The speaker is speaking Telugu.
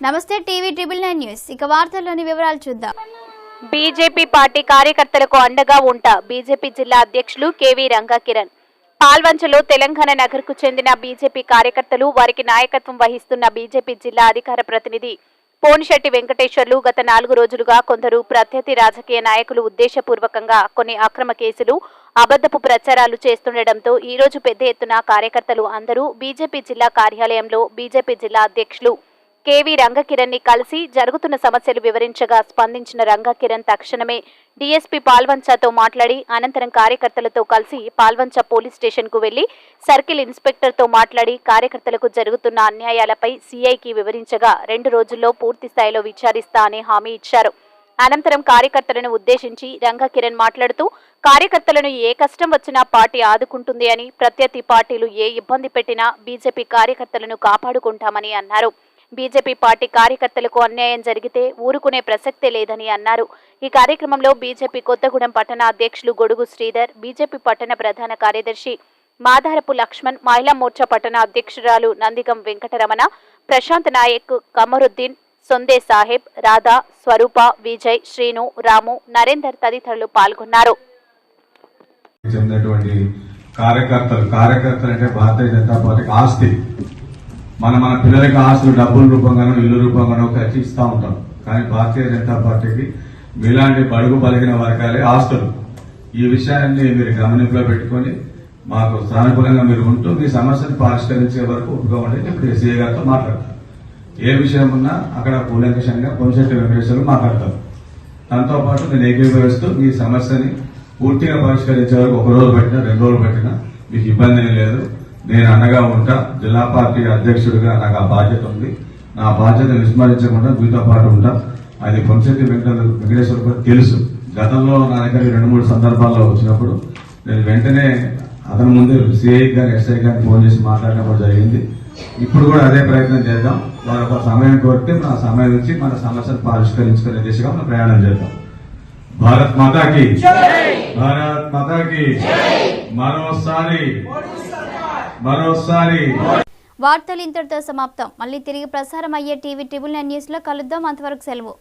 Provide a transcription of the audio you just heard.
నమస్తే టీవీ ట్రిబుల్ 9 న్యూస్ ఇక వార్తల్లోని వివరాలు చూద్దాం. బీజేపీ పార్టీ కార్యకర్తలకు అండగా ఉంటా బీజేపీ జిల్లా అధ్యక్షులు కేవీ రంగాకిరణ్. పాల్వంచలో తెలంగాణ నగర్కు చెందిన బీజేపీ కార్యకర్తలు వారికి నాయకత్వం వహిస్తున్న బీజేపీ జిల్లా అధికార ప్రతినిధి పోనిశెట్టి వెంకటేశ్వర్లు గత 4 రోజులుగా కొందరు ప్రత్యర్థి రాజకీయ నాయకులు ఉద్దేశపూర్వకంగా కొన్ని అక్రమ కేసులు అబద్ధపు ప్రచారాలు చేస్తుండటంతో ఈ రోజు పెద్ద ఎత్తున కార్యకర్తలు అందరూ బీజేపీ జిల్లా కార్యాలయంలో బీజేపీ జిల్లా అధ్యక్షులు కేవీ రంగకిరణ్ ని కలిసి జరుగుతున్న సమస్యలు వివరించగా స్పందించిన రంగకిరణ్ తక్షణమే డీఎస్పీ పాల్వంచతో మాట్లాడి అనంతరం కార్యకర్తలతో కలిసి పాల్వంచ పోలీస్ స్టేషన్ కు వెళ్లి సర్కిల్ ఇన్స్పెక్టర్ తో మాట్లాడి కార్యకర్తలకు జరుగుతున్న అన్యాయాలపై సీఐకి వివరించగా 2 రోజుల్లో పూర్తి స్థాయిలో విచారిస్తా అని హామీ ఇచ్చారు. అనంతరం కార్యకర్తలను ఉద్దేశించి రంగకిరణ్ మాట్లాడుతూ కార్యకర్తలను ఏ కష్టం వచ్చినా పార్టీ ఆదుకుంటుంది అని, ప్రత్యర్థి పార్టీలు ఏ ఇబ్బంది పెట్టినా బీజేపీ కార్యకర్తలను కాపాడుకుంటామని అన్నారు. బీజేపీ పార్టీ కార్యకర్తలకు అన్యాయం జరిగితే ఊరుకునే ప్రసక్తే లేదని అన్నారు. ఈ కార్యక్రమంలో బీజేపీ కొత్తగూడెం పట్టణ అధ్యక్షులు గొడుగు శ్రీధర్, బీజేపీ పట్టణ ప్రధాన కార్యదర్శి మాధారపు లక్ష్మణ్, మహిళా మోర్చా పట్టణ అధ్యక్షురాలు నందిగం వెంకటరమణ, ప్రశాంత్ నాయక్, కమరుద్దీన్, సొందే సాహెబ్, రాధా, స్వరూప, విజయ్, శ్రీను, రాము, నరేందర్ తదితరులు పాల్గొన్నారు. కార్యకర్తలు అంటే భారతీయ జనతా పార్టీకి ఆస్తి. మన పిల్లలకి ఆస్తులు డబ్బుల రూపంగానో ఇల్లు రూపంగానో ఖర్చు ఇస్తూ ఉంటాం. కానీ భారతీయ జనతా పార్టీకి మీలాంటి బడుగు పలిగిన వర్గాలే ఆస్తులు. ఈ విషయాన్ని మీరు గమనింపులో పెట్టుకుని మాకు సానుకూలంగా మీరు ఉంటూ మీ సమస్యను పరిష్కరించే వరకు ఒప్పుకోండి. ఇప్పుడు సీఏ గారితో మాట్లాడతారు. ఏ విషయం ఉన్నా అక్కడ కూలంకషంగా పోనిశెట్టి వెంకటేశ్వరు మాట్లాడతారు. దాంతో పాటు నేను ఏకీభవిస్తూ మీ సమస్యని పూర్తిగా పరిష్కరించే వరకు 1 రోజు పెట్టినా 2 రోజులు పెట్టినా మీకు ఇబ్బంది ఏం లేదు. నేను అండగా ఉంటా. జిల్లా పార్టీ అధ్యక్షుడిగా నాకు ఆ బాధ్యత ఉంది. నా బాధ్యత విస్మరించకుండా మీతో పాటు ఉంటా. అది పోనిశెట్టి వెంకటేశ్వర కూడా తెలుసు. గతంలో నా దగ్గర 2-3 సందర్భాల్లో వచ్చినప్పుడు నేను వెంటనే అతని ముందే సిఐ గారు, ఎస్ఐ గారిని ఫోన్ చేసి మాట్లాడినప్పుడు జరిగింది. ఇప్పుడు కూడా అదే ప్రయత్నం చేద్దాం. వారు ఒక సమయం కోరితే మన సమయం నుంచి మన సమస్యను పరిష్కరించుకునే దిశగా మనం ప్రయాణం చేద్దాం. భారత్ మాతాకి, భారత్ మాతాకి. మరోసారి వార్తలు ఇంతటితో సమాప్తం. మళ్ళీ తిరిగి ప్రసారం అయ్యే టీవీ ట్రిబుల్ 9 న్యూస్ లో కలుద్దాం. అంతవరకు సెలవు.